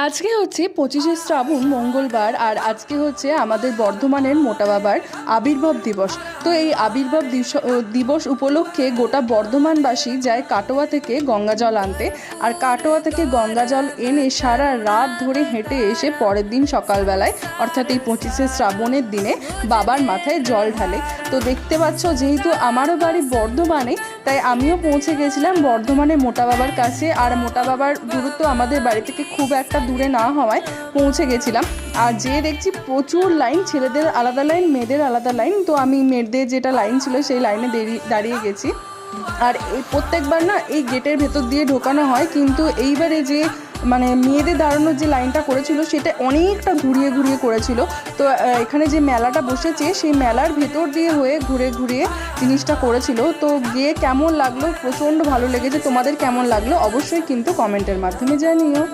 আজকে হচ্ছে 25শে শ্রাবণ মঙ্গলবার আর আজকে হচ্ছে আমাদের বর্ধমানের মোটা বাবার আবির্ভাব দিবস। তো এই আবির্ভাব দিবস উপলক্ষে গোটা বর্ধমানবাসী যায় কাটোয়া থেকে গঙ্গা জল আনতে। আর কাটোয়া থেকে গঙ্গা জল এনে সারা রাত ধরে হেঁটে এসে পরের দিন সকালবেলায় অর্থাৎ এই 25শে শ্রাবণের দিনে বাবার মাথায় জল ঢালে। তো দেখতে পাচ্ছ, যেহেতু আমারও বাড়ি বর্ধমানে, তাই আমিও পৌঁছে গেছিলাম বর্ধমানে মোটা বাবার কাছে। আর মোটা বাবার দূরত্ব আমাদের বাড়ি থেকে খুব একটা দূরে না হওয়ায় পৌঁছে গেছিলাম। আর যে দেখছি প্রচুর লাইন, ছেলেদের আলাদা লাইন, মেয়েদের আলাদা লাইন। তো আমি মেয়েদের যেটা লাইন ছিল সেই লাইনে দাঁড়িয়ে গেছি। আর এই প্রত্যেকবার না এই গেটের ভেতর দিয়ে ঢোকানো হয়, কিন্তু এইবারে যে মেয়েদের দাঁড়ানোর যে লাইনটা করেছিল সেটা অনেকটা ঘুরিয়ে ঘুরিয়ে করেছিল। তো এখানে যে মেলাটা বসেছে সেই মেলার ভেতর দিয়ে হয়ে ঘুরে ঘুরিয়ে জিনিসটা করেছিল। তো গিয়ে কেমন লাগলো, প্রচণ্ড ভালো লেগেছে। তোমাদের কেমন লাগলো অবশ্যই কিন্তু কমেন্টের মাধ্যমে জানিও।